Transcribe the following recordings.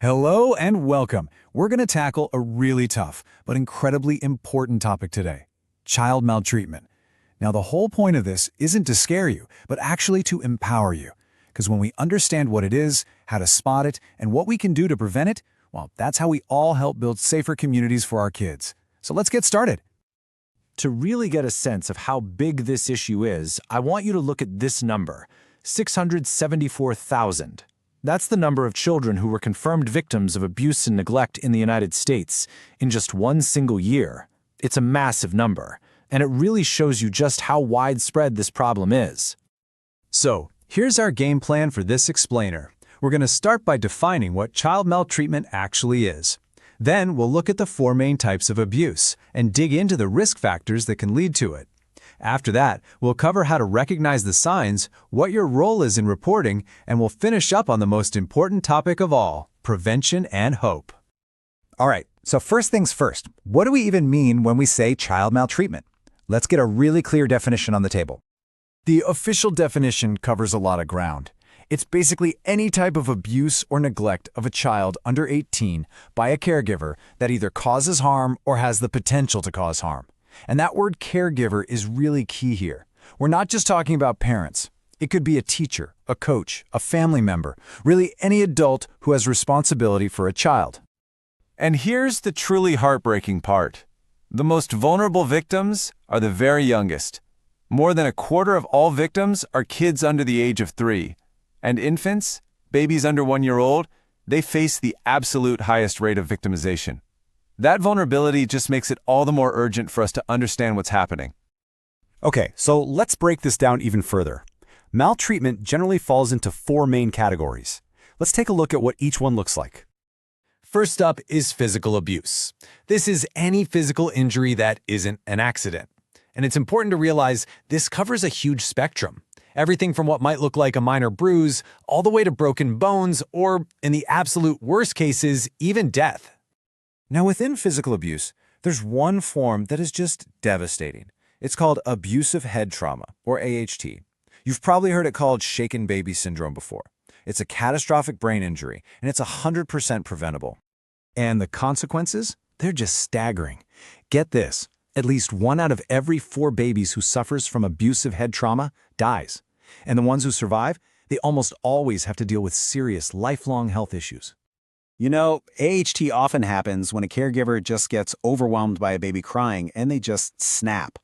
Hello and welcome. We're going to tackle a really tough but incredibly important topic today: child maltreatment. Now, the whole point of this isn't to scare you, but actually to empower you. Because when we understand what it is, how to spot it, and what we can do to prevent it, well, that's how we all help build safer communities for our kids. So let's get started. To really get a sense of how big this issue is, I want you to look at this number: 674,000. That's the number of children who were confirmed victims of abuse and neglect in the United States in just one single year. It's a massive number, and it really shows you just how widespread this problem is. So, here's our game plan for this explainer. We're going to start by defining what child maltreatment actually is. Then we'll look at the four main types of abuse and dig into the risk factors that can lead to it. After that, we'll cover how to recognize the signs, what your role is in reporting, and we'll finish up on the most important topic of all: prevention and hope. All right, so first things first, what do we even mean when we say child maltreatment? Let's get a really clear definition on the table. The official definition covers a lot of ground. It's basically any type of abuse or neglect of a child under 18 by a caregiver that either causes harm or has the potential to cause harm. And that word caregiver is really key here. We're not just talking about parents. It could be a teacher, a coach, a family member, really any adult who has responsibility for a child. And here's the truly heartbreaking part. The most vulnerable victims are the very youngest. More than a quarter of all victims are kids under the age of 3. And infants, babies under 1 year old, they face the absolute highest rate of victimization. That vulnerability just makes it all the more urgent for us to understand what's happening. Okay, so let's break this down even further. Maltreatment generally falls into four main categories. Let's take a look at what each one looks like. First up is physical abuse. This is any physical injury that isn't an accident. And it's important to realize this covers a huge spectrum. Everything from what might look like a minor bruise, all the way to broken bones, or, in the absolute worst cases, even death. Now, within physical abuse, there's one form that is just devastating. It's called abusive head trauma, or AHT. You've probably heard it called shaken baby syndrome before. It's a catastrophic brain injury, and it's 100% preventable. And the consequences? They're just staggering. Get this, at least 1 out of every 4 babies who suffers from abusive head trauma dies. And the ones who survive, they almost always have to deal with serious, lifelong health issues. You know, AHT often happens when a caregiver just gets overwhelmed by a baby crying and they just snap.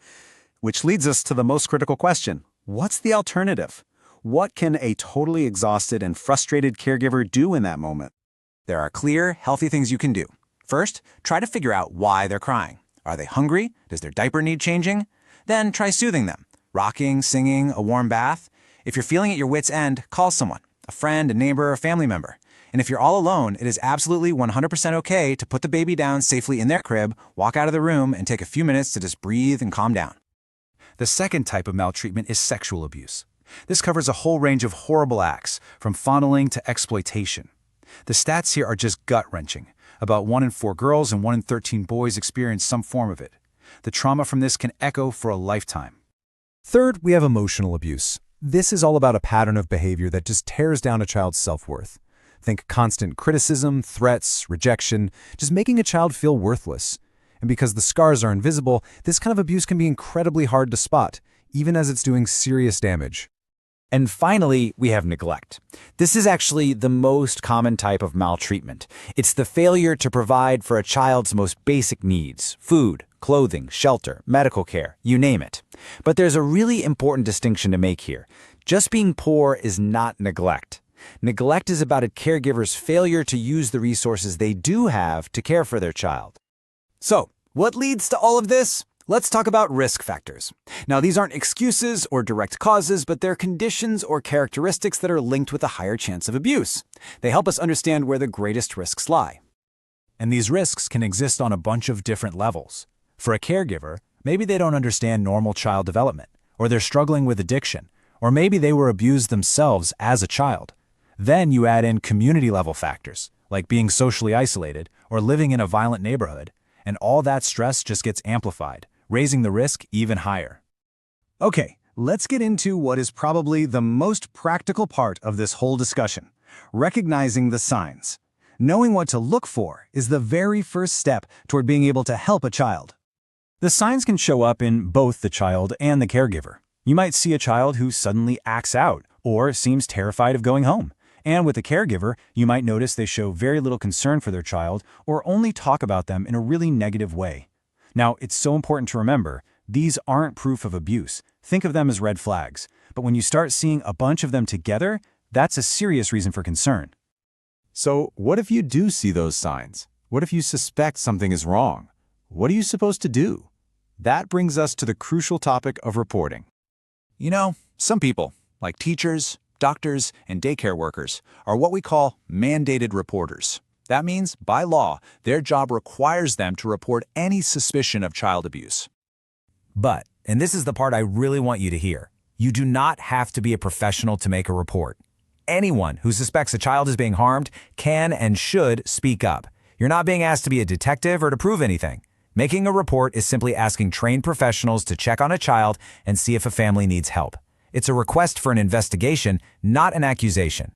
Which leads us to the most critical question: what's the alternative? What can a totally exhausted and frustrated caregiver do in that moment? There are clear, healthy things you can do. First, try to figure out why they're crying. Are they hungry? Does their diaper need changing? Then try soothing them. Rocking, singing, a warm bath. If you're feeling at your wit's end, call someone, a friend, a neighbor, a family member. And if you're all alone, it is absolutely 100% okay to put the baby down safely in their crib, walk out of the room, and take a few minutes to just breathe and calm down. The second type of maltreatment is sexual abuse. This covers a whole range of horrible acts, from fondling to exploitation. The stats here are just gut-wrenching. About 1 in 4 girls and 1 in 13 boys experience some form of it. The trauma from this can echo for a lifetime. Third, we have emotional abuse. This is all about a pattern of behavior that just tears down a child's self-worth. Think constant criticism, threats, rejection, just making a child feel worthless. And because the scars are invisible, this kind of abuse can be incredibly hard to spot, even as it's doing serious damage. And finally, we have neglect. This is actually the most common type of maltreatment. It's the failure to provide for a child's most basic needs: food, clothing, shelter, medical care, you name it. But there's a really important distinction to make here. Just being poor is not neglect. Neglect is about a caregiver's failure to use the resources they do have to care for their child. So, what leads to all of this? Let's talk about risk factors. Now, these aren't excuses or direct causes, but they're conditions or characteristics that are linked with a higher chance of abuse. They help us understand where the greatest risks lie. And these risks can exist on a bunch of different levels. For a caregiver, maybe they don't understand normal child development, or they're struggling with addiction, or maybe they were abused themselves as a child. Then you add in community-level factors, like being socially isolated or living in a violent neighborhood, and all that stress just gets amplified, raising the risk even higher. Okay, let's get into what is probably the most practical part of this whole discussion: recognizing the signs. Knowing what to look for is the very first step toward being able to help a child. The signs can show up in both the child and the caregiver. You might see a child who suddenly acts out or seems terrified of going home. And with the caregiver, you might notice they show very little concern for their child or only talk about them in a really negative way. Now, it's so important to remember, these aren't proof of abuse. Think of them as red flags. But when you start seeing a bunch of them together, that's a serious reason for concern. So, what if you do see those signs? What if you suspect something is wrong? What are you supposed to do? That brings us to the crucial topic of reporting. You know, some people, like teachers, doctors, and daycare workers, are what we call mandated reporters. That means, by law, their job requires them to report any suspicion of child abuse. But, and this is the part I really want you to hear, you do not have to be a professional to make a report. Anyone who suspects a child is being harmed can and should speak up. You're not being asked to be a detective or to prove anything. Making a report is simply asking trained professionals to check on a child and see if a family needs help. It's a request for an investigation, not an accusation.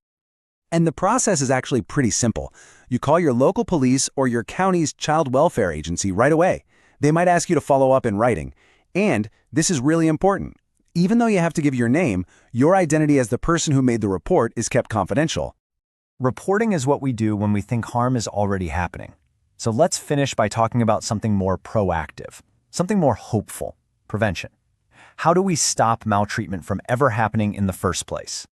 And the process is actually pretty simple. You call your local police or your county's child welfare agency right away. They might ask you to follow up in writing. And this is really important. Even though you have to give your name, your identity as the person who made the report is kept confidential. Reporting is what we do when we think harm is already happening. So let's finish by talking about something more proactive, something more hopeful, prevention. How do we stop maltreatment from ever happening in the first place?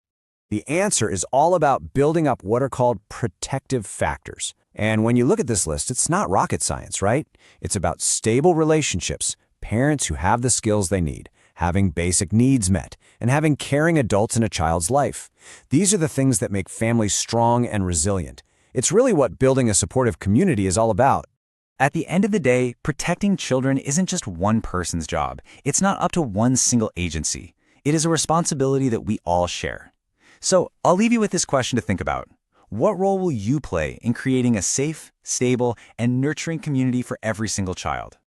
The answer is all about building up what are called protective factors. And when you look at this list, it's not rocket science, right? It's about stable relationships, parents who have the skills they need, having basic needs met, and having caring adults in a child's life. These are the things that make families strong and resilient. It's really what building a supportive community is all about. At the end of the day, protecting children isn't just one person's job. It's not up to one single agency. It is a responsibility that we all share. So I'll leave you with this question to think about. What role will you play in creating a safe, stable, and nurturing community for every single child?